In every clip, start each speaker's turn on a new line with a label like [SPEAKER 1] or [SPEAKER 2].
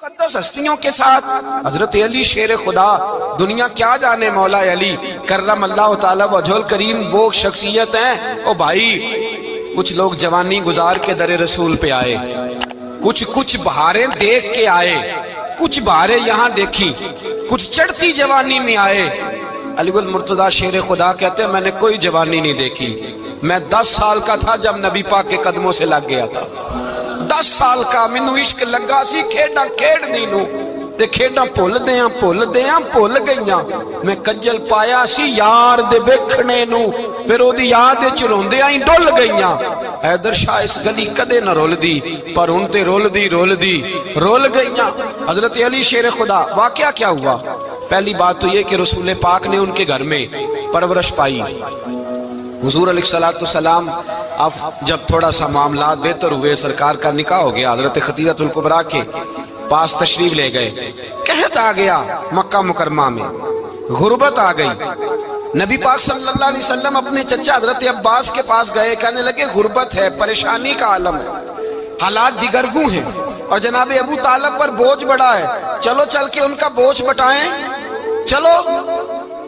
[SPEAKER 1] مقدس ہستیوں کے ساتھ حضرت علی شیر خدا، دنیا کیا جانے مولا علی کرم اللہ تعالی وجہ الکریم، وہ شخصیت ہیں۔ او بھائی، کچھ لوگ جوانی گزار کے در رسول پہ آئے، کچھ بہاریں دیکھ کے آئے، کچھ بہاریں یہاں دیکھی، کچھ چڑھتی جوانی میں آئے۔ علی گل مرتضیٰ شیر خدا کہتے ہیں میں نے کوئی جوانی نہیں دیکھی، میں 10 سال کا تھا جب نبی پاک کے قدموں سے لگ گیا تھا۔ 10 سال کا مینوں عشق لگا سی، کھیڈاں کھیڈنی نو تے کھیڈاں بھول گئیاں، میں کجل پایا سی یار دے ویکھنے نو، پھر او دی یاد وچ روندیاں ہی ڈل گئیاں۔ حیدر شاہ اس گلی کدے نہ رول دی، پر ہن تے رول گئیاں۔ حضرت علی شیر خدا، واقعہ کیا ہوا؟ پہلی بات تو یہ کہ رسول پاک نے ان کے گھر میں پرورش پائی۔ حضور علیہ السلام اب جب تھوڑا سا معاملات بہتر ہوئے، سرکار کا نکاح ہو گیا، حضرت خدیجہ الکبریٰ کے پاس تشریف لے گئے۔ قحط آ گیا مکہ مکرمہ میں، غربت آ گئی۔ نبی پاک صلی اللہ علیہ وسلم اپنے چچا حضرت عباس کے پاس گئے، کہنے لگے غربت ہے، پریشانی کا عالم ہے، حالات دیگرگوں ہیں، اور جناب ابو طالب پر بوجھ بڑا ہے، چلو چل کے ان کا بوجھ بٹائیں۔ چلو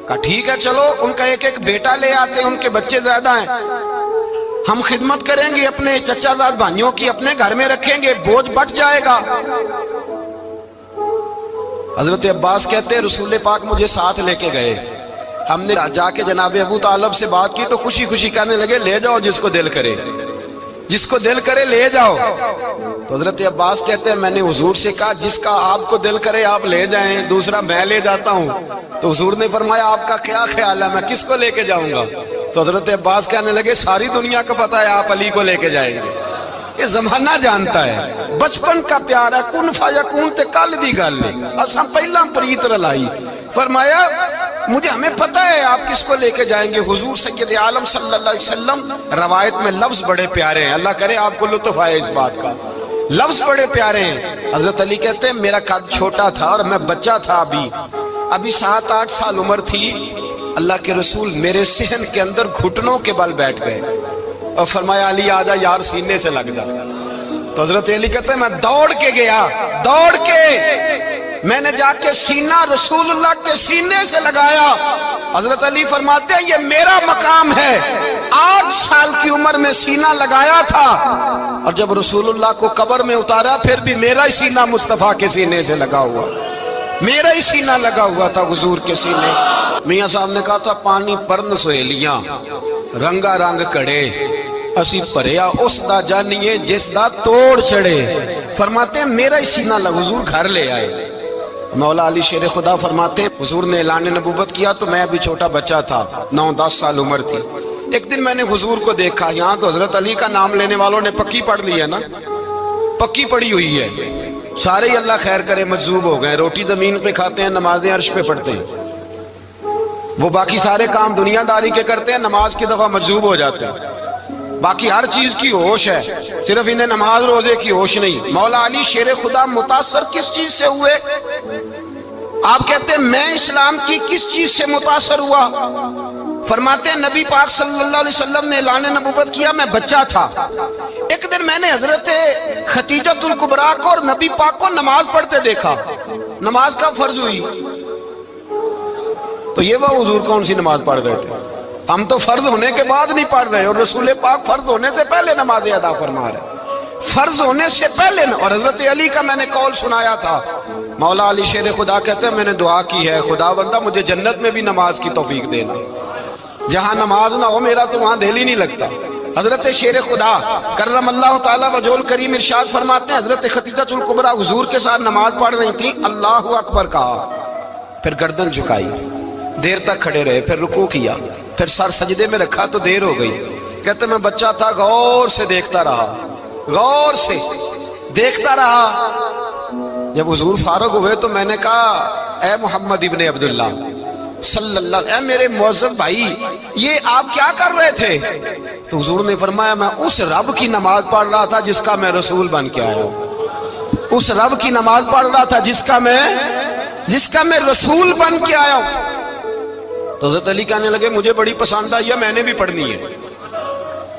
[SPEAKER 1] کہا ٹھیک ہے، چلو ان کا ایک بیٹا لے آتے ہیں، ان کے بچے زیادہ ہیں، ہم خدمت کریں گے اپنے چچا زاد بھائیوں کی، اپنے گھر میں رکھیں گے، بوجھ بٹ جائے گا۔ حضرت عباس کہتے ہیں رسول پاک مجھے ساتھ لے کے گئے، ہم نے جا کے جناب ابو طالب سے بات کی تو خوشی خوشی کہنے لگے لے جاؤ جس کو دل کرے لے جاؤ۔ تو حضرت عباس کہتے ہیں میں نے حضور سے کہا جس کا آپ کو دل کرے آپ لے جائیں، دوسرا میں لے جاتا ہوں۔ تو حضور نے فرمایا آپ کا کیا خیال ہے، میں کس کو لے کے جاؤں گا؟ تو حضرت عباس کہنے لگے ساری دنیا کو پتا ہے آپ علی کو لے کے جائیں گے، یہ زمانہ جانتا ہے، بچپن کا پیار ہے، کن فیکون تے کل دی گل ہے، اب ہم پہلا پریت رلائی۔ فرمایا ہمیں پتہ ہے آپ کس کو لے کے جائیں گے، حضور سید عالم صلی اللہ علیہ وسلم۔ روایت میں لفظ بڑے پیارے ہیں، اللہ کرے آپ کو لطف آئے اس بات کا، لفظ بڑے پیارے ہیں۔ حضرت علی کہتے ہیں میرا قد چھوٹا تھا اور میں بچہ تھا، ابھی 7-8 سال عمر تھی، اللہ کے رسول میرے صحن کے اندر گھٹنوں کے بل بیٹھ گئے اور فرمایا علی آجا یار سینے سے لگ جا۔ تو حضرت علی کہتے ہیں میں دوڑ کے گیا، میں نے جا کے سینہ رسول اللہ کے سینے سے لگایا۔ حضرت علی فرماتے ہیں یہ میرا مقام ہے، 8 سال کی عمر میں سینہ لگایا تھا، اور جب رسول اللہ کو قبر میں اتارا پھر بھی میرا ہی سینہ مصطفیٰ کے سینے سے لگا ہوا، میرا ہی سینہ لگا ہوا تھا حضور کے سینے۔ میاں صاحب نے کہا تھا پانی پرن سہیلیاں رنگا رنگ کڑے، اسی پریا اس دا جانیے جس دا توڑ چڑے۔ فرماتے ہیں میرا ہی سینہ لگا، حضور گھر لے آئے۔ مولا علی شیر خدا فرماتے ہیں حضور نے اعلان نبوت کیا تو میں ابھی چھوٹا بچہ تھا، 9-10 سال عمر تھی۔ ایک دن میں نے حضور کو دیکھا، یہاں تو حضرت علی کا نام لینے والوں نے پکی پڑھ لی ہے نا، پکی پڑھی ہوئی ہے، سارے ہی اللہ خیر کرے مجذوب ہو گئے، روٹی زمین پہ کھاتے ہیں، نمازیں عرش پہ پڑھتے ہیں، وہ باقی سارے کام دنیا داری کے کرتے ہیں، نماز کی دفعہ مجذوب ہو جاتے ہیں، باقی ہر چیز کی ہوش ہے، صرف انہیں نماز روزے کی ہوش نہیں۔ مولا علی شیر خدا متاثر کس چیز سے ہوئے؟ آپ کہتے ہیں میں اسلام کی کس چیز سے متاثر ہوا؟ فرماتے ہیں نبی پاک صلی اللہ علیہ وسلم نے اعلان نبوت کیا، میں بچہ تھا، ایک دن میں نے حضرت خدیجہ الکبریٰ کو اور نبی پاک کو نماز پڑھتے دیکھا۔ نماز کب فرض ہوئی؟ تو یہ وہ حضور کون سی نماز پڑھ رہے تھے؟ ہم تو فرض ہونے کے بعد نہیں پڑھ رہے، اور رسول پاک فرض ہونے سے پہلے نماز ادا فرما رہے، فرض ہونے سے پہلے۔ اور حضرت علی کا میں نے قول سنایا تھا، مولا علی شیر خدا کہتے ہیں میں نے دعا کی ہے خدا بندہ مجھے جنت میں بھی نماز کی توفیق دینا، جہاں نماز نہ ہو میرا تو وہاں دل ہی نہیں لگتا۔ حضرت شیر خدا کرم اللہ تعالی وجہ الکریم ارشاد فرماتے ہیں حضرت خدیجہ الکبریٰ حضور کے ساتھ نماز پڑھ رہی تھی، اللہ اکبر کہا، پھر گردن جھکائی، دیر تک کھڑے رہے، پھر رکوع کیا، پھر سر سجدے میں رکھا تو دیر ہو گئی۔ کہتے میں بچہ تھا، غور سے دیکھتا رہا، جب حضور فارغ ہوئے تو میں نے کہا اے محمد ابن عبداللہ صلی اللہ علیہ، اے میرے معزز بھائی یہ آپ کیا کر رہے تھے؟ تو حضور نے فرمایا میں اس رب کی نماز پڑھ رہا تھا جس کا میں رسول بن کے آیا ہوں، اس رب کی نماز پڑھ رہا تھا جس کا میں رسول بن کے آیا ہوں۔ تو حضرت علی کہنے لگے مجھے بڑی پسند آئی ہے، میں نے بھی پڑھنی ہے۔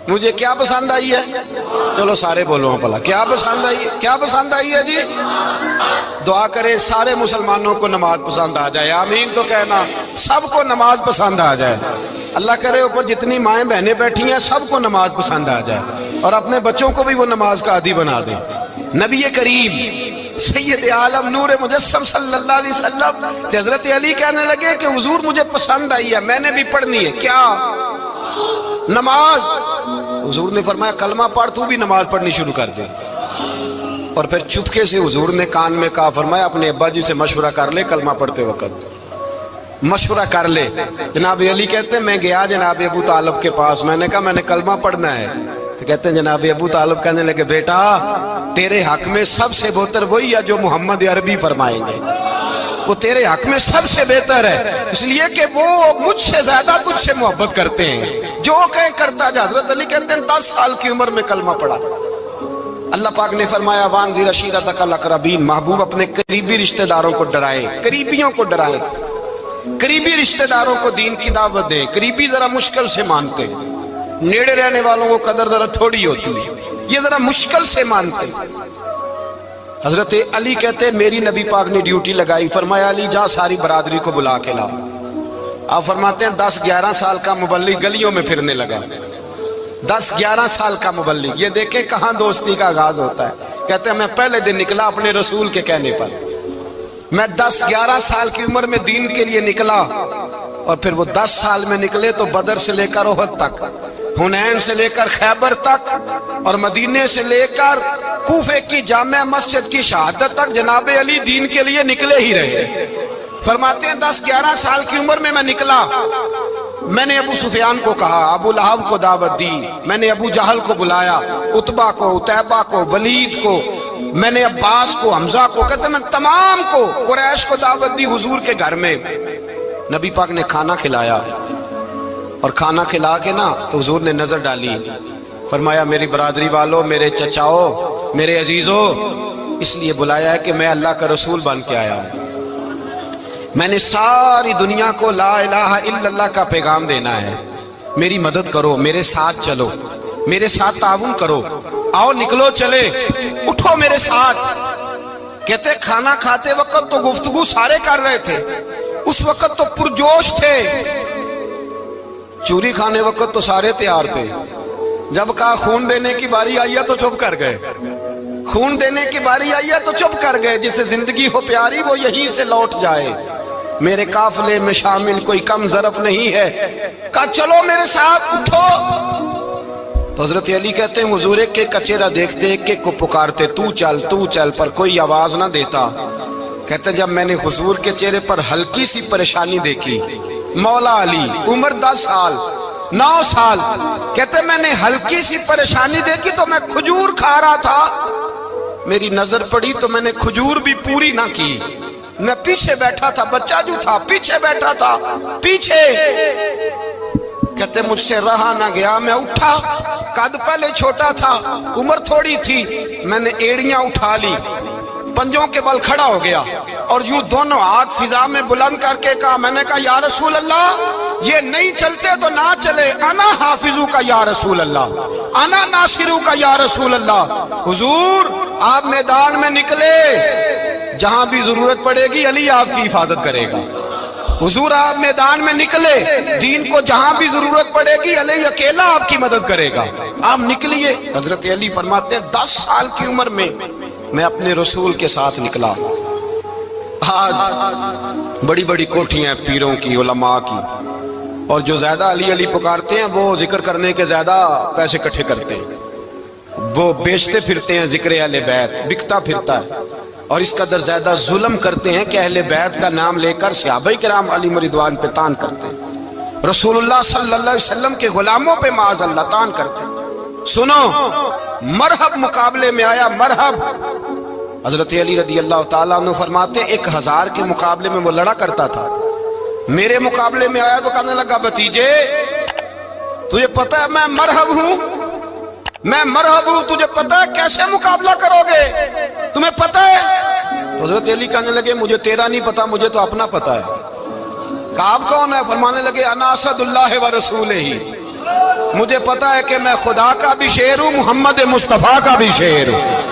[SPEAKER 1] مجھے کیا پسند آئی ہے؟ چلو سارے بولو بھلا کیا پسند آئی ہے؟ کیا پسند آئی ہے جی؟ دعا کرے سارے مسلمانوں کو نماز پسند آ جائے، آمین تو کہنا، سب کو نماز پسند آ جائے۔ اللہ کرے اوپر جتنی مائیں بہنیں بیٹھی ہیں سب کو نماز پسند آ جائے، اور اپنے بچوں کو بھی وہ نماز کا عادی بنا دیں۔ نبی کریم سید عالم نور مجسم صلی اللہ علیہ وسلم سے حضرت علی کہنے لگے کہ حضور مجھے پسند آئی ہے، میں نے بھی پڑھنی ہے۔ کیا؟ نماز۔ حضور نے فرمایا کلمہ پڑھ، تو بھی نماز پڑھنی شروع کر دے۔ اور پھر چپکے سے حضور نے کان میں کہا، فرمایا اپنے ابا جی سے مشورہ کر لے کلمہ پڑھتے وقت، مشورہ کر لے۔ جناب علی کہتے ہیں میں گیا جناب ابو طالب کے پاس، میں نے کہا میں نے کلمہ پڑھنا ہے، تو کہتے ہیں جناب ابو طالب کہنے لگے بیٹا تیرے حق میں سب سے بہتر وہی ہے جو محمد عربی فرمائیں گے، وہ تیرے حق میں سب سے بہتر ہے، اس لیے کہ وہ مجھ سے زیادہ تجھ سے محبت کرتے ہیں، جو کہے کرتا جا۔ حضرت علی کہتے ہیں 10 سال کی عمر میں کلمہ پڑھا۔ اللہ پاک نے فرمایا وانذر عشیرتک الاقربین، محبوب اپنے قریبی رشتہ داروں کو ڈرائیں، قریبیوں کو ڈرائیں، قریبی رشتہ داروں کو دین کی دعوت دیں۔ قریبی ذرا مشکل سے مانتے ہیں، نیڑے رہنے والوں کو قدر ذرا تھوڑی ہوتی ہے، یہ ذرا مشکل سے مانتے ہیں۔ حضرت علی کہتے ہیں میری نبی پاک نے ڈیوٹی لگائی، فرمایا علی جا ساری برادری کو بلا کے لا۔ آپ فرماتے ہیں 10-11 سال کا مبلغ گلیوں میں پھرنے لگا، 10-11 سال کا مبلغ، یہ دیکھیں کہاں دوستی کا آغاز ہوتا ہے۔ کہتے ہیں میں پہلے دن نکلا اپنے رسول کے کہنے پر، میں 10-11 سال کی عمر میں دین کے لیے نکلا، اور پھر وہ 10 سال میں نکلے تو بدر سے لے کر احد تک، حنین سے لے کر خیبر تک، اور مدینے سے لے کر کوفے کی جامع مسجد کی شہادت تک جناب علی دین کے لیے نکلے ہی رہے۔ فرماتے ہیں 10-11 سال کی عمر میں نکلا، میں نے ابو سفیان کو کہا، ابو لہب کو دعوت دی، میں نے ابو جہل کو بلایا، عتبہ کو، عتیبہ کو، ولید کو، میں نے عباس کو، حمزہ کو، کہتے میں تمام کو، قریش کو دعوت دی حضور کے گھر میں۔ نبی پاک نے کھانا کھلایا، اور کھانا کھلا کے نا تو حضور نے نظر ڈالی، فرمایا میری برادری والوں، میرے چچاؤ، میرے عزیزوں، اس لیے بلایا ہے کہ میں اللہ کا رسول بن کے آیا ہوں، میں نے ساری دنیا کو لا الہ الا اللہ کا پیغام دینا ہے، میری مدد کرو، میرے ساتھ چلو، میرے ساتھ تعاون کرو، آؤ نکلو چلے، اٹھو میرے ساتھ۔ کہتے کھانا کھاتے وقت تو گفتگو سارے کر رہے تھے، اس وقت تو پرجوش تھے، چوری کھانے وقت تو سارے تیار تھے، جب کہا خون دینے کی باری آئی ہے تو چپ کر گئے، خون دینے کی باری آئی ہے تو چپ کر گئے، جسے زندگی ہو پیاری وہ یہیں سے لوٹ جائے، میرے قافلے میں شامل کوئی کم ظرف نہیں ہے، کہا چلو میرے ساتھ اٹھو۔ تو حضرت علی کہتے ہیں حضور ایک ایک کا چہرہ دیکھتے، ایک ایک کو پکارتے، تو چل، پر کوئی آواز نہ دیتا۔ کہتے ہیں جب میں نے حضور کے چہرے پر ہلکی سی پریشانی دیکھی، مولا علی عمر 10 سال 9 سال، کہتے میں نے ہلکی سی پریشانی دیکھی تو میں کھجور کھا رہا تھا، میری نظر پڑی تو میں نے کھجور بھی پوری نہ کی، میں پیچھے بیٹھا تھا، بچہ جو تھا پیچھے بیٹھا تھا، پیچھے۔ کہتے مجھ سے رہا نہ گیا، میں اٹھا، قد پہلے چھوٹا تھا، عمر تھوڑی تھی، میں نے ایڑیاں اٹھا لی، پنجوں کے بل کھڑا ہو گیا، اور یوں دونوں ہاتھ فضا میں بلند کر کے کہا، میں نے کہا یا رسول اللہ یہ نہیں چلتے تو نہ چلے، انا حافظو کا یا رسول اللہ، انا ناصرو کا یا رسول اللہ۔ حضور آپ میدان میں نکلے، جہاں بھی ضرورت پڑے گی علی آپ کی حفاظت کرے گا، حضور آپ میدان میں نکلے، دین کو جہاں بھی ضرورت پڑے گی علی اکیلا آپ کی مدد کرے گا، آپ نکلیے۔ حضرت علی فرماتے ہیں 10 سال کی عمر میں میں اپنے رسول کے ساتھ نکلا۔ آج بڑی بڑی کوٹھیاں پیروں کی، علماء کی، اور جو زیادہ علی علی پکارتے ہیں وہ ذکر کرنے کے زیادہ پیسے اکٹھے کرتے ہیں، وہ بیچتے پھرتے ہیں ذکر اہل بیت، بکتا پھرتا ہے، اور اس قدر زیادہ ظلم کرتے ہیں کہ اہل بیت کا نام لے کر صحابہ کرام علی رضوان پہ تان کرتے ہیں، رسول اللہ صلی اللہ علیہ وسلم کے غلاموں پہ معاذ اللہ تان کرتے ہیں۔ سنو، مرحب مقابلے میں آیا، مرحب۔ حضرت علی رضی اللہ تعالیٰ عنہ فرماتے 1000 کے مقابلے میں وہ لڑا کرتا تھا، میرے مقابلے میں آیا تو کہنے لگا بھتیجے تجھے پتہ ہے میں مرحب ہوں، میں مرحب ہوں، تجھے پتہ ہے کیسے مقابلہ کرو گے، تمہیں پتہ ہے؟ حضرت علی کہنے لگے مجھے تیرا نہیں پتا، مجھے تو اپنا پتہ ہے۔ کہا آپ کون ہے؟ فرمانے لگے انا اسد اللہ و رسولہ، مجھے پتا ہے کہ میں خدا کا بھی شعر ہوں، محمد مصطفیٰ کا بھی شعر ہوں۔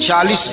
[SPEAKER 1] 40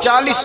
[SPEAKER 1] 40।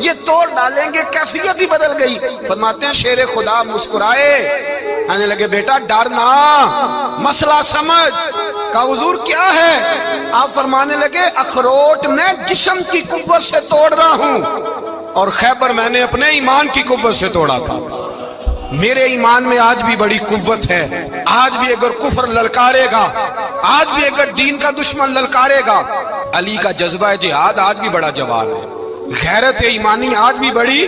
[SPEAKER 1] یہ توڑ ڈالیں گے، کیفیت ہی بدل گئی۔ فرماتے ہیں شیر خدا مسکرائے، کہنے لگے بیٹا ڈرنا، مسئلہ سمجھ۔ کہا حضور کیا ہے؟ آپ فرمانے لگے اخروٹ میں جسم کی قوت سے توڑ رہا ہوں، اور خیبر میں نے اپنے ایمان کی قوت سے توڑا تھا۔ میرے ایمان میں آج بھی بڑی قوت ہے، آج بھی اگر کفر للکارے گا، آج بھی اگر دین کا دشمن للکارے گا، علی کا جذبہ جہاد آج بھی بڑا جوان ہے، غیرت ایمانی آج بھی بڑی،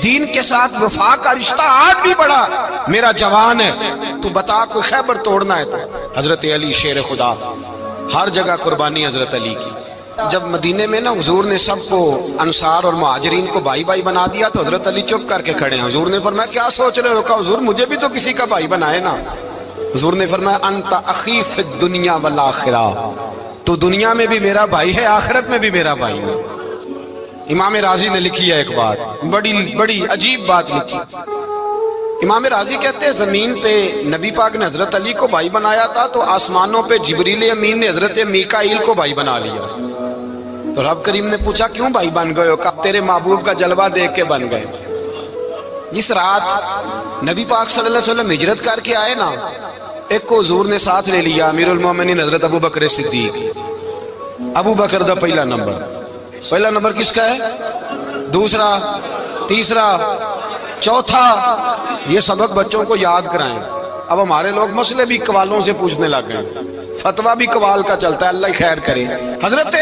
[SPEAKER 1] دین کے ساتھ وفا کا رشتہ آج بھی بڑا میرا جوان ہے۔ تو بتا کوئی خیبر توڑنا ہے تو حضرت علی شیر خدا، ہر جگہ قربانی حضرت علی کی۔ جب مدینے میں نا حضور نے سب کو انصار اور مہاجرین کو بھائی بھائی بنا دیا تو حضرت علی چپ کر کے کھڑے ہیں۔ حضور نے فرمایا کیا سوچ رہے ہو؟ کہا حضور مجھے بھی تو کسی کا بھائی بنائے نا۔ حضور نے فرمایا انت اخی فی الدنیا والآخرہ، تو دنیا میں بھی میرا بھائی ہے، آخرت میں بھی میرا بھائی ہے۔ امام راضی نے لکھی ہے ایک بات، بڑی عجیب بات لکھی۔ امام راضی کہتے ہیں زمین پہ نبی پاک نے حضرت علی کو بھائی بنایا تھا تو آسمانوں پہ جبریل امین نے حضرت میکائیل کو بھائی بنا لیا۔ تو رب کریم نے پوچھا کیوں بھائی بن گئے ہو؟ کہا تیرے محبوب کا جلوہ دیکھ کے بن گئے۔ جس رات نبی پاک صلی اللہ علیہ وسلم ہجرت کر کے آئے نا، ایک کو حضور نے ساتھ لے لیا، امیر المومنین حضرت ابو بکر صدیق۔ ابو بکر دا پہلا نمبر کس کا ہے؟ دوسرا، تیسرا، چوتھا۔ یہ سبق بچوں کو یاد کرائیں۔ اب ہمارے لوگ مسئلے بھی قوالوں سے پوچھنے لگ گئے، فتویٰ بھی قوال کا چلتا ہے، اللہ خیر کرے۔ حضرت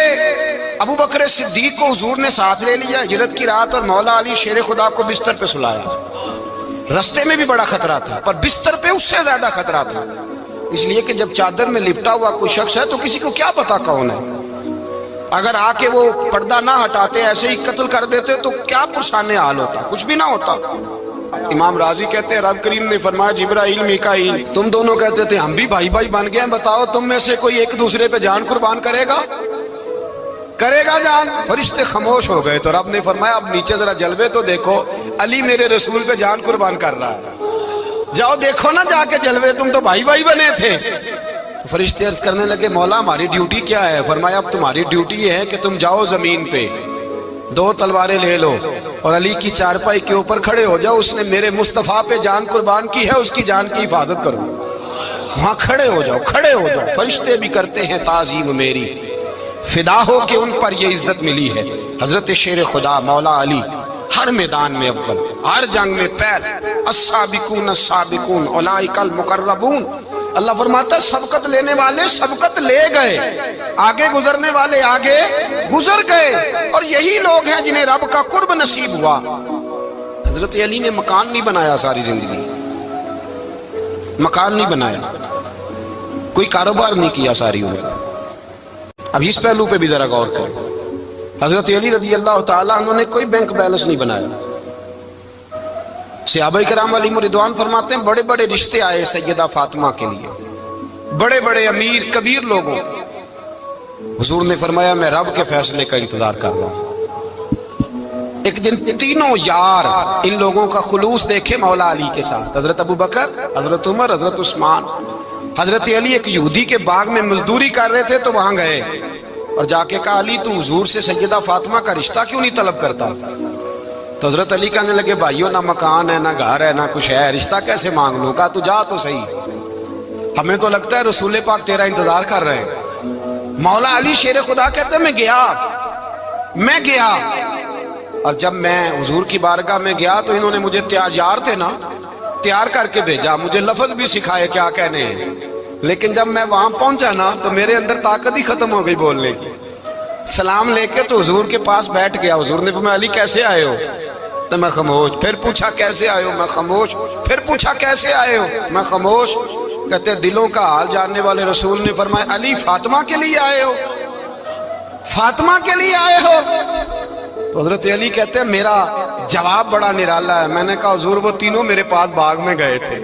[SPEAKER 1] ابو بکر صدیق کو حضور نے ساتھ لے لیا ہجرت کی رات، اور مولا علی شیر خدا کو بستر پہ سلایا۔ رستے میں بھی بڑا خطرہ تھا، پر بستر پہ اس سے زیادہ خطرہ تھا، اس لیے کہ جب چادر میں لپٹا ہوا کوئی شخص ہے تو کسی کو کیا پتا کون ہے، اگر آ کے وہ پردہ نہ ہٹاتے ایسے ہی قتل کر دیتے تو کیا پرسان حال ہوتا، کچھ بھی نہ ہوتا۔ امام راضی کہتے ہیں رب کریم نے فرمایا جبرائیل میکائیل تم دونوں کہتے تھے ہم بھی بھائی بھائی بن گئے ہیں، بتاؤ تم میں سے کوئی ایک دوسرے پہ جان قربان کرے گا جان؟ فرشتے خاموش ہو گئے تو رب نے فرمایا اب نیچے ذرا جلوے تو دیکھو، علی میرے رسول پہ جان قربان کر رہا ہے، جاؤ دیکھو نا جا کے جلوے، تم تو بھائی بھائی بنے تھے۔ تو فرشتے عرض کرنے لگے مولا ہماری ڈیوٹی کیا ہے؟ فرمایا اب تمہاری ڈیوٹی یہ ہے کہ تم جاؤ زمین پہ 2 تلواریں لے لو اور علی کی چارپائی کے اوپر کھڑے ہو جاؤ، اس نے میرے مصطفیٰ پہ جان قربان کی ہے، اس کی جان کی حفاظت کرو۔ وہاں کھڑے ہو جاؤ۔ فرشتے بھی کرتے ہیں تعظیم میری، فدا ہو کہ ان پر یہ عزت ملی ہے۔ حضرت شیر خدا مولا علی ہر میدان میں اول، ہر جنگ میں پہل، السابقون السابقون اولئک المقربون۔ اللہ فرماتا ہے سبقت لینے والے سبقت لے گئے، آگے گزرنے والے آگے گزر گئے، اور یہی لوگ ہیں جنہیں رب کا قرب نصیب ہوا۔ حضرت علی نے مکان نہیں بنایا، ساری زندگی مکان نہیں بنایا، کوئی کاروبار نہیں کیا ساری عمر۔ اب اس پہلو پہ بھی ذرا غور کریں، حضرت علی رضی اللہ تعالیٰ انہوں نے کوئی بینک بیلنس نہیں بنایا۔ صحابہ کرام علیہم رضوان فرماتے ہیں بڑے بڑے رشتے آئے سیدہ فاطمہ کے لیے، بڑے بڑے امیر کبیر لوگوں، حضور نے فرمایا میں رب کے فیصلے کا انتظار کر رہا ہوں۔ ایک دن تینوں یار ان لوگوں کا خلوص دیکھے مولا علی کے ساتھ، حضرت ابو بکر، حضرت عمر، حضرت عثمان۔ حضرت علی ایک یہودی کے باغ میں مزدوری کر رہے تھے تو وہاں گئے اور جا کے کہا علی تو حضور سے سیدہ فاطمہ کا رشتہ کیوں نہیں طلب کرتا؟ تو حضرت علی کہنے لگے بھائیو نہ مکان ہے، نہ گھر ہے، نہ کچھ ہے، رشتہ کیسے مانگ لوں؟ کہا تو جا تو صحیح، ہمیں تو لگتا ہے رسول پاک تیرا انتظار کر رہے ہیں۔ مولا علی شیر خدا کہتے ہیں میں گیا اور جب میں حضور کی بارگاہ میں گیا تو انہوں نے مجھے یار تھے نا، تیار کر کے بھیجا، مجھے لفظ بھی سکھائے کیا کہنے ہیں، لیکن جب میں وہاں پہنچا نا تو میرے اندر طاقت ہی ختم ہو گئی بولنے کی۔ سلام لے کے تو حضور کے پاس بیٹھ گیا، حضور نے فرمایا علی کیسے آئے ہو؟ تو میں خاموش، پھر پوچھا کیسے آئے ہو؟ میں خاموش، پھر پوچھا کیسے آئے ہو؟ میں خاموش۔ کہتے دلوں کا حال جاننے والے رسول نے فرمایا علی فاطمہ کے لیے آئے ہو؟ فاطمہ کے لیے آئے ہو؟ تو حضرت علی کہتے ہیں میرا جواب بڑا نرالا ہے، میں نے کہا حضور وہ تینوں میرے پاس باغ میں گئے تھے،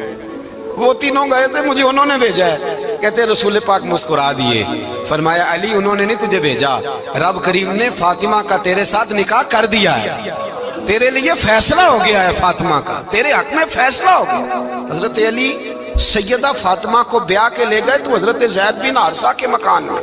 [SPEAKER 1] وہ تینوں گئے تھے، مجھے انہوں نے بھیجا ہے۔ کہتے ہیں رسول پاک مسکرا دیے، فرمایا علی انہوں نے نہیں تجھے بھیجا، رب کریم نے فاطمہ کا تیرے ساتھ نکاح کر دیا ہے، تیرے لیے فیصلہ ہو گیا ہے، فاطمہ کا تیرے حق میں فیصلہ ہو گیا۔ حضرت علی سیدہ فاطمہ کو بیاہ کے لے گئے تو حضرت زید بن حارثہ کے مکان میں،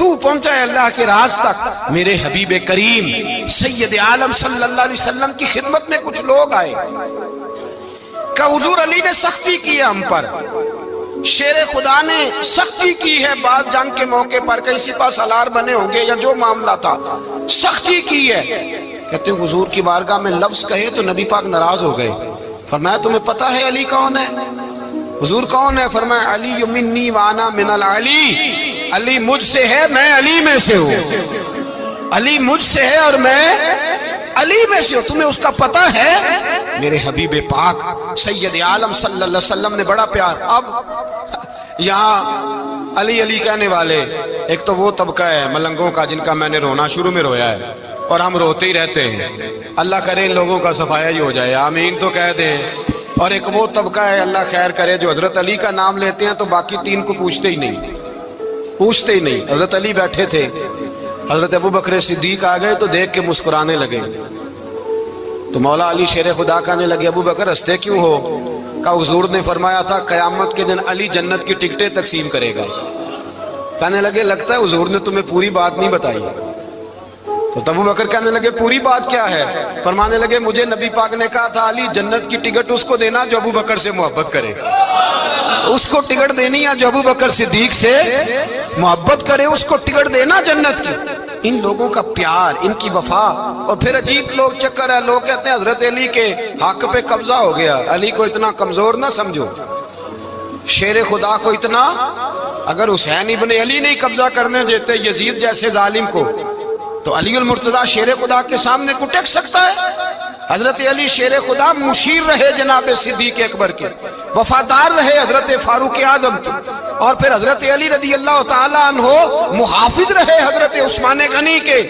[SPEAKER 1] تو پہنچا ہے اللہ کے راز تک۔ میرے حبیب کریم سید عالم صلی اللہ علیہ وسلم کی خدمت میں کچھ لوگ آئے کہ حضور علی نے سختی کی ہے ہم پر، شیر خدا نے سختی کی ہے، بعض جنگ کے موقع پر کہیں سپاہ سالار بنے ہوں گے یا جو معاملہ تھا سختی کی ہے۔ کہتے ہیں حضور کی بارگاہ میں لفظ کہے تو نبی پاک ناراض ہو گئے۔ فرمایا تمہیں پتہ ہے علی کون ہے؟ حضور کون ہے؟ فرمایا علی منی وانا من العلی، علی مجھ سے ہے میں علی میں سے ہوں، علی مجھ سے ہے اور میں علی میں سے ہوں، تمہیں اس کا پتہ ہے؟ میرے حبیب پاک سید عالم صلی اللہ علیہ وسلم نے بڑا پیار۔ اب یہاں علی علی کہنے والے ایک تو وہ طبقہ ہے ملنگوں کا جن کا میں نے رونا شروع میں رویا ہے اور ہم روتے ہی رہتے ہیں، اللہ کرے ان لوگوں کا صفایا ہی ہو جائے، آمین تو کہہ دیں۔ اور ایک وہ طبقہ ہے اللہ خیر کرے جو حضرت علی کا نام لیتے ہیں تو باقی تین کو پوچھتے ہی نہیں، پوچھتے ہی نہیں۔ حضرت علی بیٹھے تھے، حضرت ابو بکر صدیق آ گئے تو دیکھ کے مسکرانے لگے، تو مولا علی شیر خدا کہنے لگے ابو بکر ہنستے کیوں ہو؟ کہ حضور نے فرمایا تھا قیامت کے دن علی جنت کی ٹکٹیں تقسیم کرے گا۔ کہنے لگے لگتا ہے حضور نے تمہیں پوری بات نہیں بتائی۔ تو ابو بکر کہنے لگے پوری بات کیا ہے؟ فرمانے لگے مجھے نبی پاک نے کہا تھا علی جنت کی ٹکٹ اس کو دینا جو ابو بکر سے محبت کرے، اس کو ٹکٹ دینی ہے جو ابو بکر صدیق سے محبت کرے، اس کو ٹکٹ دینا جنت کی۔ ان لوگوں کا پیار، ان کی وفا۔ اور پھر عجیب لوگ چکر ہے، لوگ کہتے ہیں حضرت علی کے حق پہ قبضہ ہو گیا، علی کو اتنا کمزور نہ سمجھو، شیر خدا کو اتنا، اگر حسین ابن علی نہیں قبضہ کرنے دیتے یزید جیسے ظالم کو تو علی المرتضیٰ شیر خدا کے سامنے کو ٹک سکتا ہے؟ حضرت علی شیر خدا مشیر رہے جناب صدیق اکبر کے، وفادار رہے حضرت فاروق اعظم کے، اور پھر حضرت علی رضی اللہ تعالیٰ عنہ محافظ رہے حضرت عثمان غنی کے،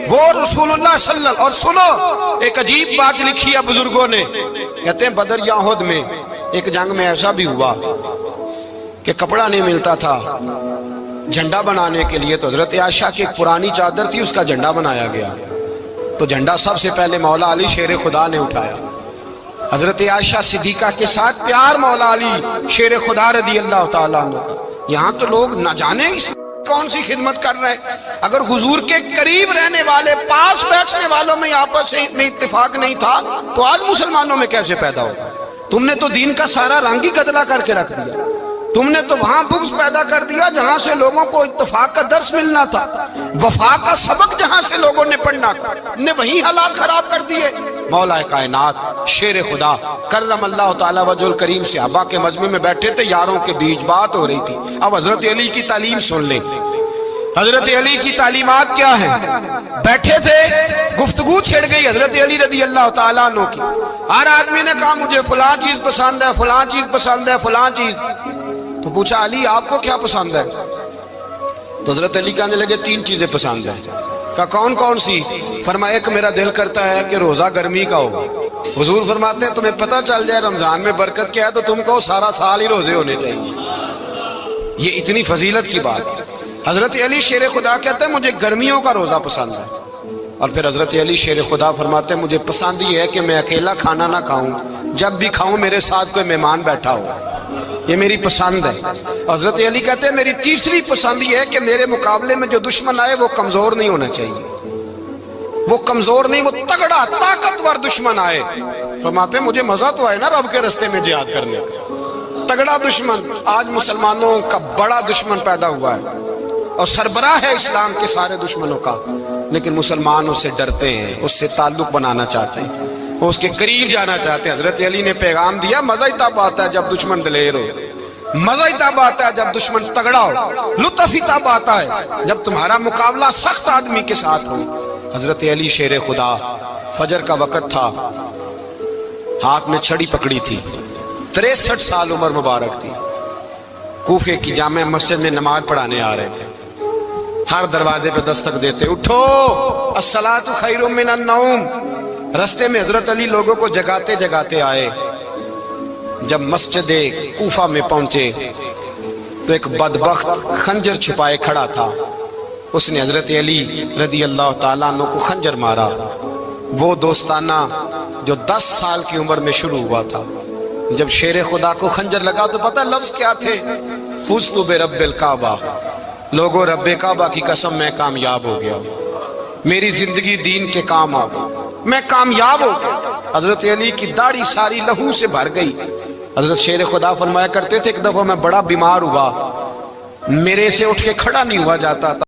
[SPEAKER 1] وہ رسول اللہ صلی اللہ۔ اور سنو ایک عجیب بات لکھی ہے بزرگوں نے، کہتے ہیں بدر یا احد میں ایک جنگ میں ایسا بھی ہوا کہ کپڑا نہیں ملتا تھا جھنڈا بنانے کے لیے، تو حضرت عائشہ کی ایک پرانی چادر تھی اس کا جھنڈا بنایا گیا، تو جھنڈا سب سے پہلے مولا علی شیر خدا نے اٹھایا۔ حضرت عائشہ صدیقہ کے ساتھ پیار مولا علی شیر خدا رضی اللہ تعالیٰ عنہ کا۔ یہاں تو لوگ نہ جانے اس کون سی خدمت کر رہے ہیں، اگر حضور کے قریب رہنے والے پاس بیٹھنے والوں میں آپس میں اتفاق نہیں تھا تو آج مسلمانوں میں کیسے پیدا ہوگا؟ تم نے تو دین کا سارا رنگ ہی گدلا کر کے رکھ دیا، تم نے تو وہاں بغض پیدا کر دیا جہاں سے لوگوں کو اتفاق کا درس ملنا تھا، وفا کا سبق جہاں سے لوگوں نے پڑھنا تھا، نے وہی حالات خراب کر دیے۔ مولا کائنات شیر خدا کرم اللہ تعالی وجہ الکریم صحابہ کے مجمع میں بیٹھے تھے، یاروں کے بیچ بات ہو رہی تھی۔ اب حضرت علی کی تعلیم سن لیں، حضرت علی کی تعلیمات کیا ہیں؟ بیٹھے تھے، گفتگو چھڑ گئی حضرت علی رضی اللہ تعالیٰ عنہ کی، ہر آدمی نے کہا مجھے فلاں چیز پسند ہے، فلاں چیز پسند ہے، فلاں چیز۔ تو پوچھا علی آپ کو کیا پسند ہے؟ تو حضرت علی کہنے لگے تین چیزیں پسند ہیں۔ کہا کون کون سی؟ فرمایا ایک میرا دل کرتا ہے کہ روزہ گرمی کا ہو۔ حضور فرماتے ہیں تمہیں پتہ چل جائے رمضان میں برکت کیا ہے تو تم کو سارا سال ہی روزے ہونے چاہیے، یہ اتنی فضیلت کی بات۔ حضرت علی شیر خدا کہتے ہیں مجھے گرمیوں کا روزہ پسند ہے، اور پھر حضرت علی شیر خدا فرماتے ہیں مجھے پسند یہ ہے کہ میں اکیلا کھانا نہ کھاؤں، جب بھی کھاؤں میرے ساتھ کوئی مہمان بیٹھا ہو، یہ میری پسند ہے۔ حضرت علی کہتے ہیں میری تیسری پسند یہ ہے کہ میرے مقابلے میں جو دشمن آئے وہ کمزور نہیں ہونا چاہیے، وہ کمزور نہیں، وہ تگڑا طاقتور دشمن آئے۔ فرماتے ہیں مجھے مزہ تو آئے نا رب کے رستے میں جہاد کرنے کا، تگڑا دشمن۔ آج مسلمانوں کا بڑا دشمن پیدا ہوا ہے اور سربراہ ہے اسلام کے سارے دشمنوں کا، لیکن مسلمان اس سے ڈرتے ہیں، اس سے تعلق بنانا چاہتے ہیں، وہ اس کے قریب جانا چاہتے ہیں۔ حضرت علی نے پیغام دیا مزہ ہی تب آتا ہے جب دشمن دلیر ہو، مزہ ہی تب آتا ہے جب دشمن تگڑا ہو، لطف ہی تب آتا ہے جب تمہارا مقابلہ سخت آدمی کے ساتھ ہو۔ حضرت علی شیر خدا، فجر کا وقت تھا، ہاتھ میں چھڑی پکڑی تھی، 63 سال عمر مبارک تھی، کوفے کی جامع مسجد میں نماز پڑھانے آ رہے تھے، ہر دروازے پہ دستک دیتے اٹھو الصلاۃ خیر من النوم۔ رستے میں حضرت علی لوگوں کو جگاتے جگاتے آئے، جب مسجد کوفہ میں پہنچے تو ایک بدبخت خنجر چھپائے کھڑا تھا، اس نے حضرت علی رضی اللہ تعالیٰ عنہ کو خنجر مارا، وہ دوستانہ جو 10 سال کی عمر میں شروع ہوا تھا۔ جب شیر خدا کو خنجر لگا تو پتہ لفظ کیا تھے؟ فزت برب الکعبہ، لوگوں رب کعبہ کی قسم میں کامیاب ہو گیا، میری زندگی دین کے کام آ گئی، میں کامیاب ہو گیا۔ حضرت علی کی داڑھی ساری لہو سے بھر گئی۔ حضرت شیر خدا فرمایا کرتے تھے ایک دفعہ میں بڑا بیمار ہوا، میرے سے اٹھ کے کھڑا نہیں ہوا جاتا تھا۔